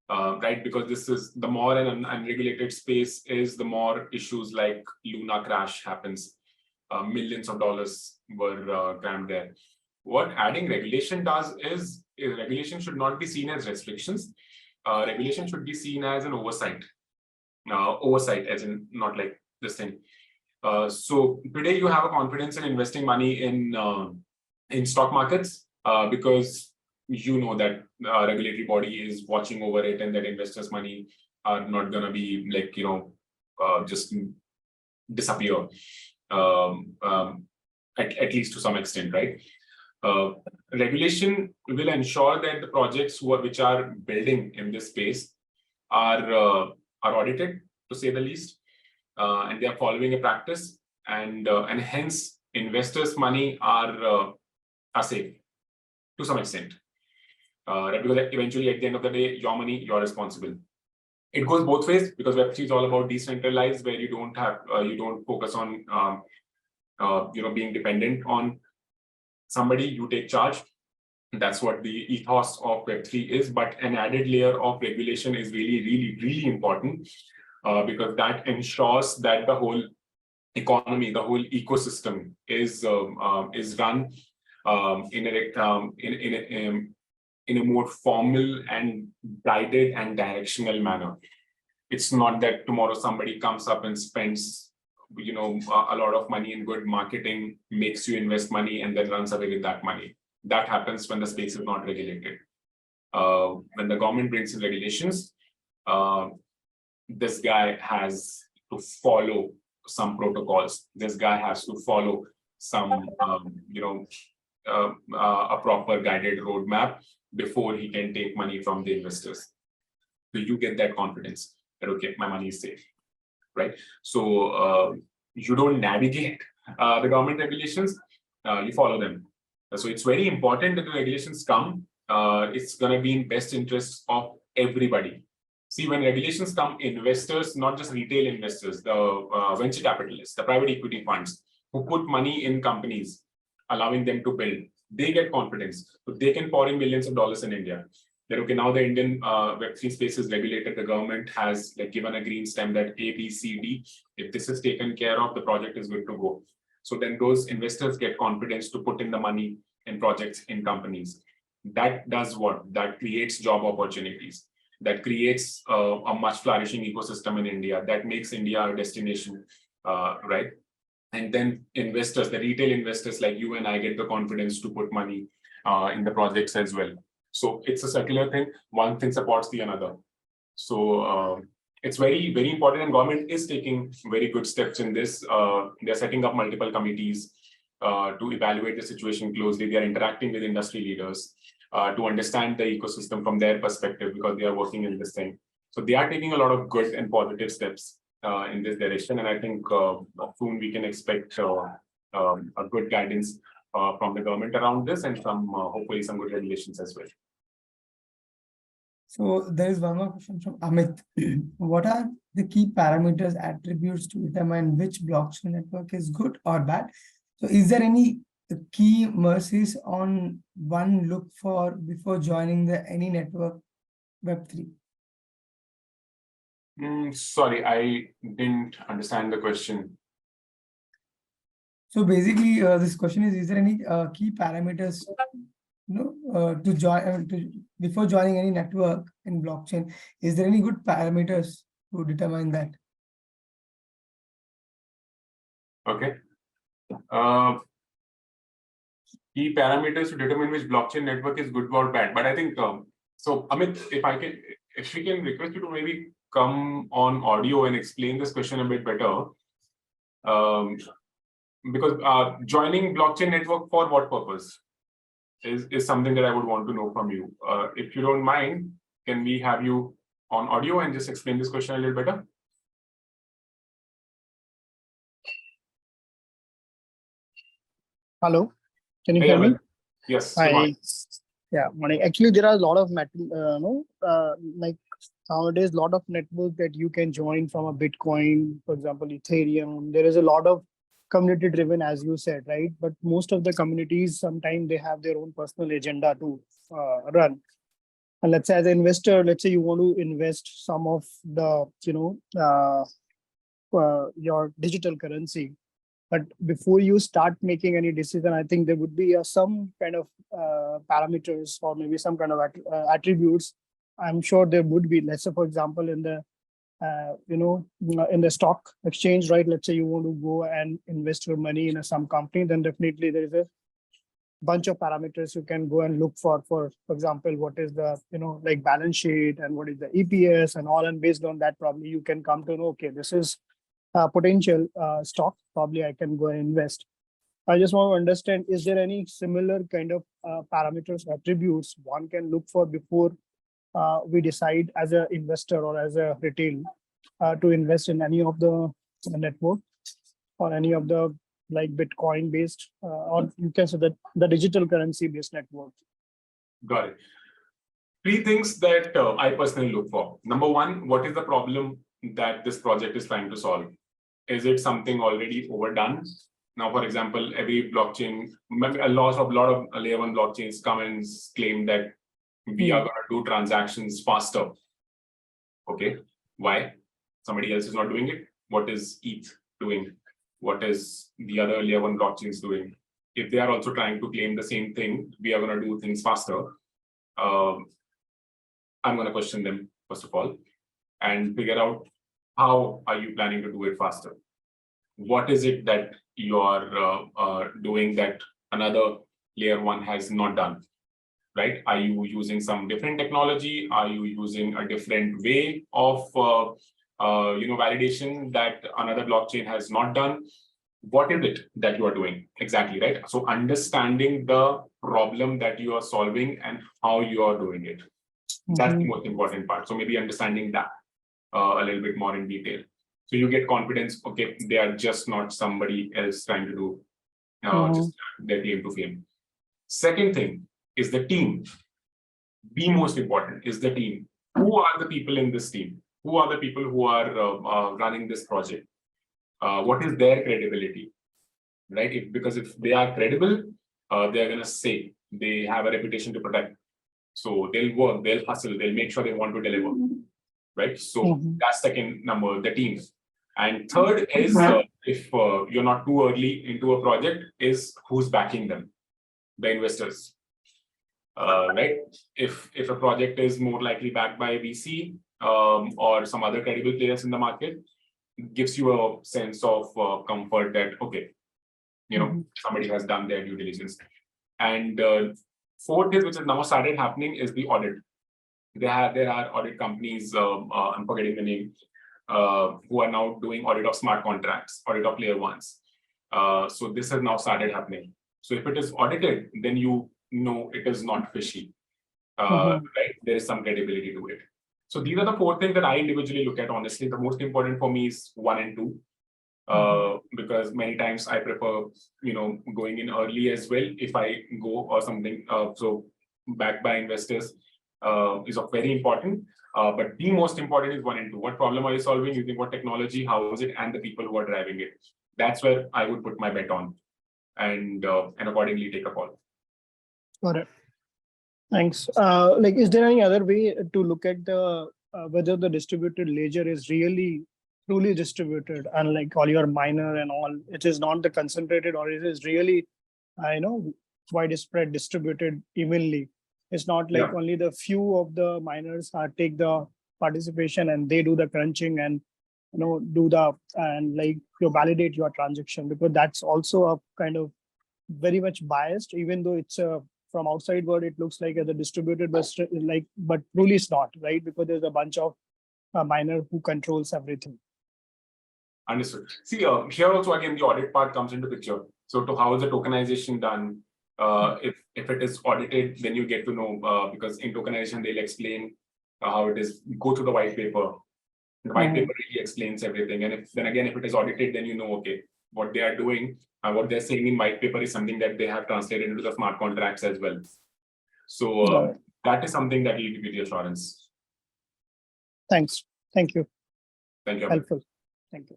right? Because this is the more an unregulated space is, the more issues like Luna crash happens. Millions of dollars were crammed there. What adding regulation does is regulation should not be seen as restrictions. Regulation should be seen as an oversight. Oversight, as in not like this thing. So today you have a confidence in investing money in stock markets because you know that regulatory body is watching over it, and that investors' money are not gonna be like just disappear. At least to some extent, right? Regulation will ensure that the projects which are building in this space are audited, to say the least, and they are following a practice, and hence investors' money are safe to some extent. Because eventually, at the end of the day, your money, you're responsible. It goes both ways, because Web3 is all about decentralized, where you don't focus on being dependent on somebody. You take charge. That's what the ethos of Web3 is. But an added layer of regulation is really, really, really important, because that ensures that the whole economy, the whole ecosystem is run in a more formal and guided and directional manner. It's not that tomorrow somebody comes up and spends a lot of money in good marketing, makes you invest money, and then runs away with that money. That happens when the space is not regulated. When the government brings in regulations, this guy has to follow some protocols. This guy has to follow some a proper guided roadmap before he can take money from the investors. So you get that confidence that, okay, my money is safe, right? So you don't navigate the government regulations, you follow them. So it's very important that the regulations come. It's going to be in best interest of everybody. See, when regulations come, investors, not just retail investors, the venture capitalists, the private equity funds who put money in companies, allowing them to build, they get confidence. So they can pour in millions of dollars in India. That, okay, now the Indian Web3 space is regulated. The government has given a green stamp that A, B, C, D. If this is taken care of, the project is good to go. So then those investors get confidence to put in the money in projects, in companies. That does what? That creates job opportunities. That creates a much flourishing ecosystem in India. That makes India a destination, right? And then investors, the retail investors like you and I, get the confidence to put money in the projects as well. So it's a circular thing. One thing supports the another. So it's very, very important, and government is taking very good steps in this. They're setting up multiple committees to evaluate the situation closely. They are interacting with industry leaders to understand the ecosystem from their perspective, because they are working in this thing. So they are taking a lot of good and positive steps in this direction. And I think soon we can expect a good guidance from the government around this, and some hopefully some good regulations as well. So there is one more question from Amit. What are the key parameters, attributes to determine which blockchain network is good or bad? So is there any key mercies on one look for before joining any network Web3? Sorry, I didn't understand the question. So basically, this question is there any key parameters, to join before joining any network in blockchain? Is there any good parameters to determine that? Okay. Key parameters to determine which blockchain network is good or bad. But I think so, Amit, if we can request you to maybe come on audio and explain this question a bit better. Because joining blockchain network for what purpose is something that I would want to know from you. If you don't mind, can we have you on audio and just explain this question a little better? Hello, can you hear me? Yes. Yeah, morning. Actually, there are a lot of like nowadays, a lot of networks that you can join from a Bitcoin, for example, Ethereum. There is a lot of community driven, as you said, right? But most of the communities, sometimes they have their own personal agenda to run. And let's say as an investor, let's say you want to invest some of the, your digital currency. But before you start making any decision, I think there would be some kind of parameters or maybe some kind of attributes. I'm sure there would be. Let's say, for example, in the in the stock exchange, right? Let's say you want to go and invest your money in some company, then definitely there is a bunch of parameters you can go and look for. For example, what is the like balance sheet and what is the EPS and all, and based on that, probably you can come to know, okay, this is potential stock, probably I can go and invest. I just want to understand, is there any similar kind of parameters, attributes one can look for before we decide as an investor or as a retail to invest in any of the network or any of the like Bitcoin based or you can say that the digital currency based network? Got it. Three things that I personally look for. Number one, what is the problem that this project is trying to solve? Is it something already overdone? Now, for example, every blockchain, a lot of layer one blockchains come and claim that we are going to do transactions faster. Okay, why? Somebody else is not doing it. What is ETH doing? What is the other layer one blockchains doing? If they are also trying to claim the same thing, we are going to do things faster. I'm going to question them, first of all, and figure out how are you planning to do it faster? What is it that you are doing that another layer one has not done, right? Are you using some different technology? Are you using a different way of validation that another blockchain has not done? what is it that you are doing exactly, right? So understanding the problem that you are solving and how you are doing it. That's the most important part. So maybe understanding that a little bit more in detail. So you get confidence, okay, they are just not somebody else trying to do just their claim to fame. Second thing is the team. The most important is the team. Who are the people in this team? Who are the people who are running this project? What is their credibility, right? Because if they are credible, they are going to say they have a reputation to protect. So they'll work, they'll hustle, they'll make sure they want to deliver, right? So that's second number, the team. And third is if you're not too early into a project, is who's backing them, the investors. Right? If a project is more likely backed by VC or some other credible players in the market, it gives you a sense of comfort that, okay, somebody has done their due diligence. And fourth is, which has now started happening, is the audit. There are audit companies, I'm forgetting the name, who are now doing audit of smart contracts, audit of layer ones. So this has now started happening. So if it is audited, then you know it is not fishy, right? There is some credibility to it. So these are the four things that I individually look at. Honestly, the most important for me is 1 and 2. Because many times I prefer, going in early as well if I go or something. So backed by investors is very important. But the most important is 1 and 2. What problem are you solving? Using what technology? How is it? And the people who are driving it. That's where I would put my bet on, and accordingly take a call. Got it. Thanks. Is there any other way to look at the whether the distributed ledger is really truly distributed, and like all your miner and all, it is not the concentrated, or it is really, widespread distributed evenly. It's not like only the few of the miners take the participation and they do the crunching and you validate your transaction, because that's also a kind of very much biased, even though it's from outside world it looks like the distributed, but truly it's not, right? Because there's a bunch of miner who controls everything. Understood. See, here also again the audit part comes into picture. So to how is the tokenization done? If it is audited, then you get to know, because in tokenization they'll explain how it is. Go to the white paper. The white paper really explains everything. And if it is audited, then you know, okay, what they are doing, what they're saying in white paper is something that they have translated into the smart contracts as well. So that is something that will give you the assurance. Thanks. Thank you. Thank you. Helpful. Thank you.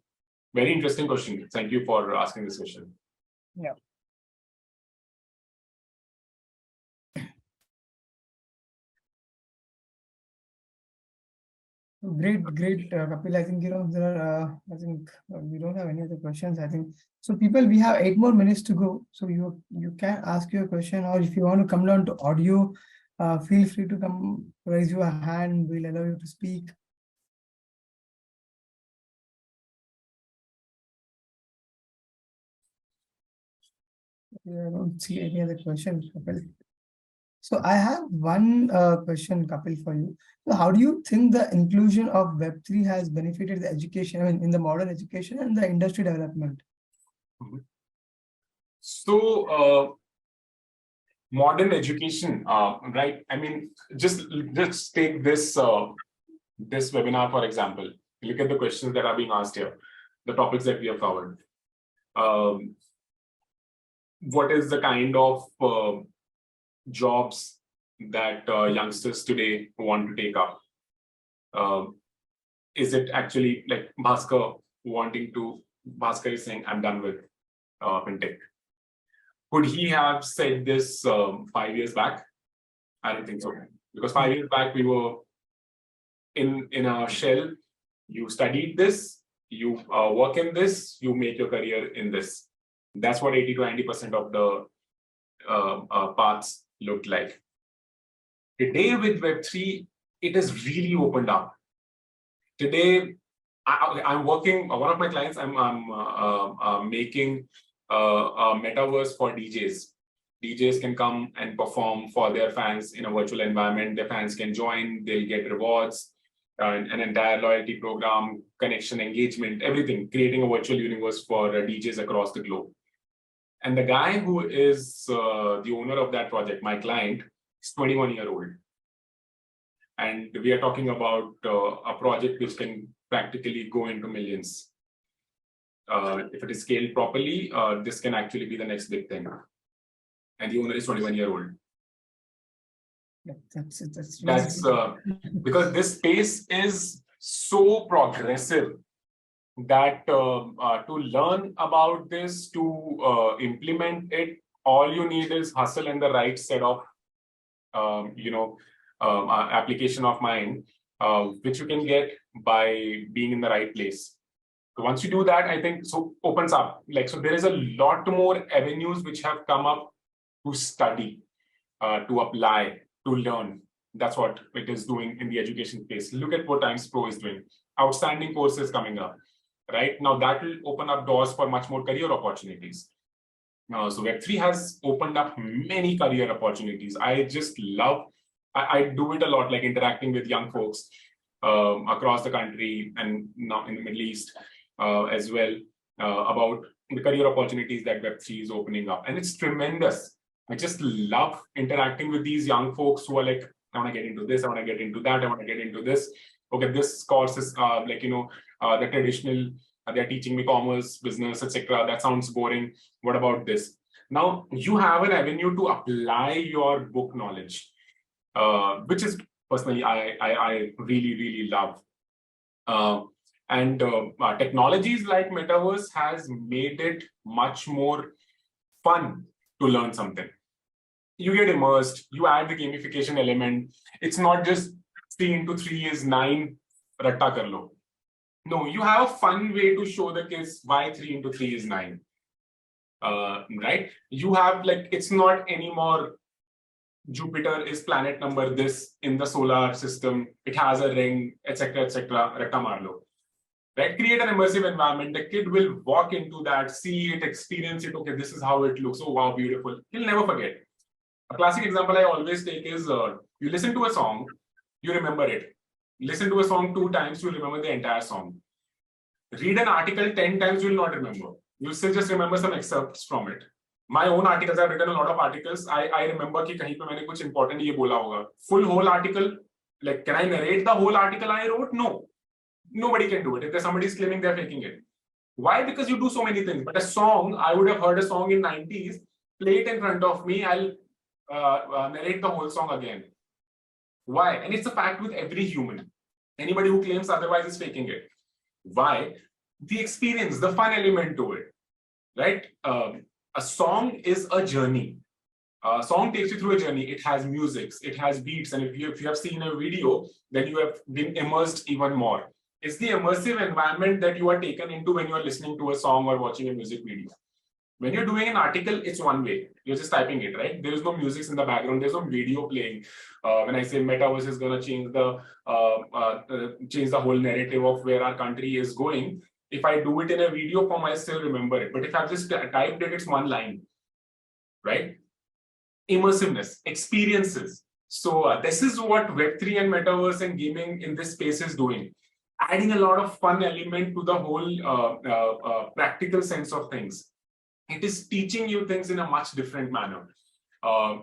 Very interesting question. Thank you for asking this question. Yeah. Great, Kapil. I think there are. I think we don't have any other questions. I think so. People, we have 8 more minutes to go. So you can ask your question, or if you want to come down to audio, feel free to come raise your hand. We'll allow you to speak. I don't see any other questions, Kapil. So I have one question, Kapil, for you. So how do you think the inclusion of Web3 has benefited the education, in the modern education and the industry development? So modern education, right? Just take this this webinar, for example. Look at the questions that are being asked here, the topics that we have covered. What is the kind of jobs that youngsters today want to take up? Is it actually like Bhaskar is saying, I'm done with fintech? Could he have said this 5 years back? I don't think so. Because 5 years back, we were in a shell. You studied this, you work in this, you make your career in this. That's what 80 to 90% of the paths looked like. Today with Web3, it has really opened up. Today, I'm working, one of my clients, I'm making a metaverse for DJs. DJs can come and perform for their fans in a virtual environment. Their fans can join, they'll get rewards. an entire loyalty program, connection, engagement, everything, creating a virtual universe for DJs across the globe. And the guy who is the owner of that project, my client, is 21-year-old. And we are talking about a project which can practically go into millions. If it is scaled properly, this can actually be the next big thing. And the owner is 21-year-old. That's because this space is so progressive that to learn about this, to implement it, all you need is hustle and the right set of application of mind, which you can get by being in the right place. So once you do that, I think so opens up. So there is a lot more avenues which have come up to study, to apply, to learn. That's what it is doing in the education space. Look at what Times Pro is doing. Outstanding courses coming up. Right now, that will open up doors for much more career opportunities. So Web3 has opened up many career opportunities. I just love, I do it a lot, like interacting with young folks across the country and now in the Middle East as well, about the career opportunities that Web3 is opening up. And it's tremendous. I just love interacting with these young folks who are like, I want to get into this, I want to get into that, I want to get into this. Okay, this course is the traditional, they're teaching me commerce, business, etc. That sounds boring. What about this? Now you have an avenue to apply your book knowledge, which is personally I really, really love. Technologies like Metaverse has made it much more fun to learn something. You get immersed, you add the gamification element. It's not just 3 into 3 is 9, ratta kar lo. No, you have a fun way to show the kids why 3 into 3 is 9. Right? You have it's not anymore Jupiter is planet number this in the solar system. It has a ring, etc., etc. Ratta mar lo. Right? Create an immersive environment. The kid will walk into that, see it, experience it. Okay, this is how it looks. Oh, wow, beautiful. He'll never forget. A classic example I always take is you listen to a song, you remember it. Listen to a song 2 times, you remember the entire song. Read an article 10 times, you will not remember. You'll still just remember some excerpts from it. My own articles, I've written a lot of articles. I remember कि कहीं पे मैंने कुछ important ये बोला होगा. Full whole article, can I narrate the whole article I wrote? No. Nobody can do it. If there's somebody is claiming, they're faking it. Why? Because you do so many things. But a song, I would have heard a song in 90s, play it in front of me, I'll narrate the whole song again. Why? And it's a fact with every human. Anybody who claims otherwise is faking it. Why? The experience, the fun element to it, right? A song is a journey. A song takes you through a journey. It has music, it has beats, and if you have seen a video, then you have been immersed even more. It's the immersive environment that you are taken into when you are listening to a song or watching a music video. When you're doing an article, it's one way. You're just typing it, right? There is no music in the background. There's no video playing. When I say Metaverse is going to change the whole narrative of where our country is going, if I do it in a video form, I still remember it. But if I've just typed it, it's one line, right? Immersiveness, experiences. So this is what Web3 and Metaverse and gaming in this space is doing. Adding a lot of fun element to the whole practical sense of things. It is teaching you things in a much different manner.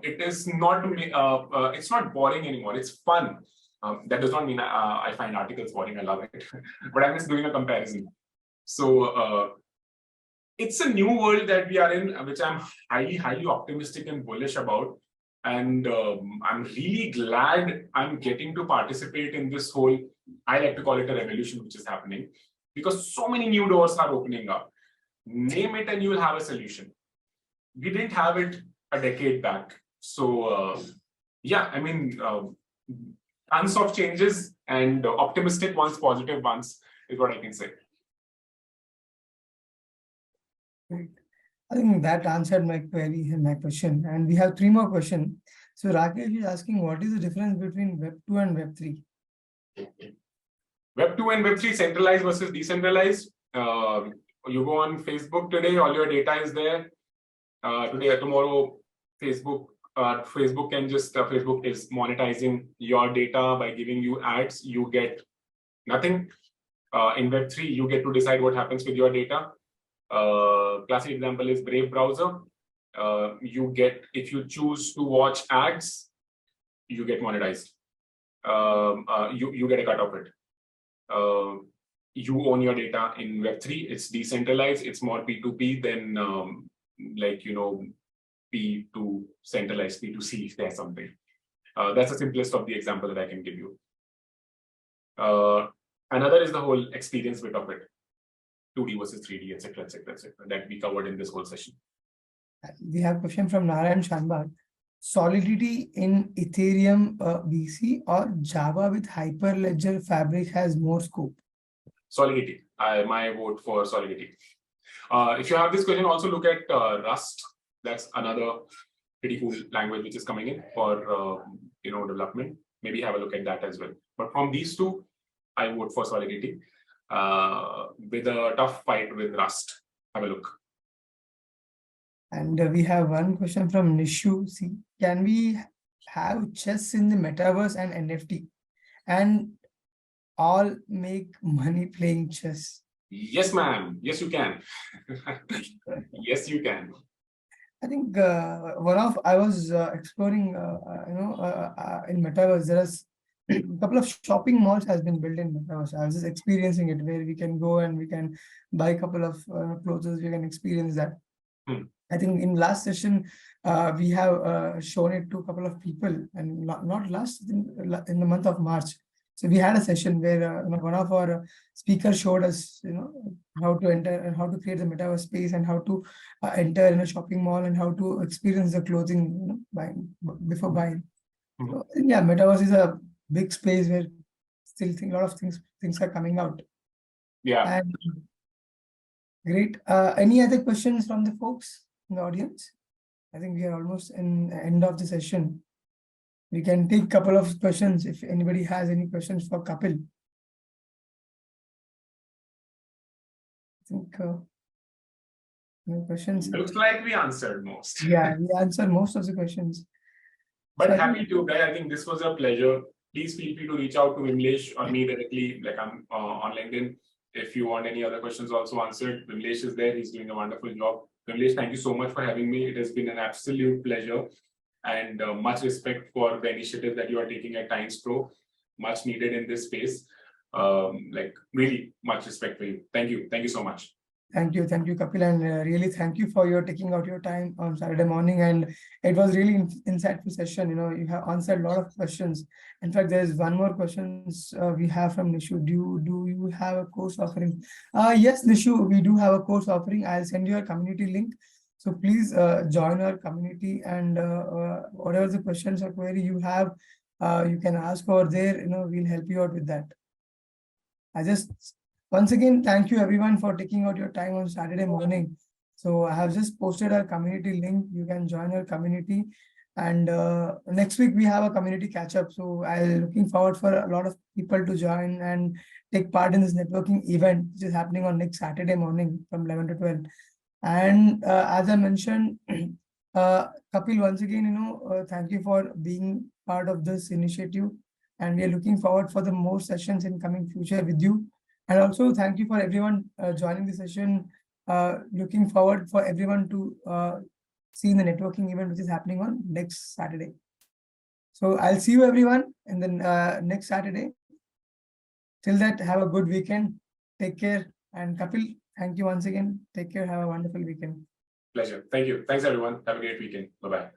It is not, it's not boring anymore. It's fun. That does not mean I find articles boring. I love it. But I'm just doing a comparison. So it's a new world that we are in, which I'm highly, highly optimistic and bullish about. And I'm really glad I'm getting to participate in this whole, I like to call it a revolution, which is happening, because so many new doors are opening up. Name it and you will have a solution. We didn't have it a decade back. So yeah, I mean, tons of changes and optimistic ones, positive ones is what I can say. Great. I think that answered my query and my question. And we have 3 more questions. So Rakesh is asking, what is the difference between Web 2 and Web 3? Web 2 and Web 3, centralized versus decentralized. You go on Facebook today, all your data is there. Today or tomorrow, Facebook can just, Facebook is monetizing your data by giving you ads. You get Nothing. In Web3, you get to decide what happens with your data. Classic example is Brave browser. You get, if you choose to watch ads, you get monetized. You get a cut of it. You own your data in Web3. It's decentralized. It's more P2P than P2 centralized, P2C, if there's something. That's the simplest of the example that I can give you. Another is the whole experience bit of it. 2D versus 3D, etc., that we covered in this whole session. We have a question from Narayan Shanbhag. Solidity in Ethereum BC or Java with Hyperledger Fabric has more scope? Solidity. My vote for Solidity. If you have this question, also look at Rust. That's another pretty cool language which is coming in for development. Maybe have a look at that as well. But from these two, I vote for Solidity. With a tough fight with Rust. Have a look. And we have one question from Nishu. See, can we have chess in the metaverse and NFT and all make money playing chess? Yes, ma'am. Yes, you can. Yes, you can. I think I was exploring, in metaverse, there is a couple of shopping malls has been built in metaverse. I was just experiencing it where we can go and we can buy a couple of clothes. We can experience that. I think in last session, we have shown it to a couple of people, and not last, in the month of March. So we had a session where one of our speakers showed us, how to enter and how to create the metaverse space and how to enter in a shopping mall and how to experience the clothing, before buying. So, yeah, metaverse is a big space where still a lot of things are coming out. Yeah. And great. Any other questions from the folks in the audience? I think we are almost in the end of the session. We can take a couple of questions if anybody has any questions for Kapil. I think no questions. Looks like we answered most. Yeah, we answered most of the questions. But So happy to, guys. I think this was a pleasure. Please feel free to reach out to Vimlesh or me directly, like I'm on LinkedIn. If you want any other questions also answered, Vimlesh is there. He's doing a wonderful job. Vimlesh, thank you so much for having me. It has been an absolute pleasure. And much respect for the initiative that you are taking at Times Pro. Much needed in this space. Really much respect for you. Thank you. Thank you so much. Thank you, Kapil, and really thank you for your taking out your time on Saturday morning. And it was really insightful session. You have answered a lot of questions. In fact, there's one more questions we have from Nishu. Do you have a course offering? Yes, Nishu, we do have a course offering. I'll send you a community link. So please join our community, and whatever the questions or query you have, you can ask over there. We'll help you out with that. Once again, thank you everyone for taking out your time on Saturday morning. So I have just posted our community link. You can join our community. And next week we have a community catch up. So I'm looking forward for a lot of people to join and take part in this networking event, which is happening on next Saturday morning from 11 to 12. And as I mentioned, Kapil, once again, thank you for being part of this initiative. And we are looking forward for the more sessions in coming future with you. And also thank you for everyone joining the session. Looking forward for everyone to see the networking event, which is happening on next Saturday. So I'll see you everyone in the next Saturday. Till that, have a good weekend. Take care. And Kapil, thank you once again. Take care. Have a wonderful weekend. Pleasure. Thank you. Thanks, everyone. Have a great weekend. Bye-bye.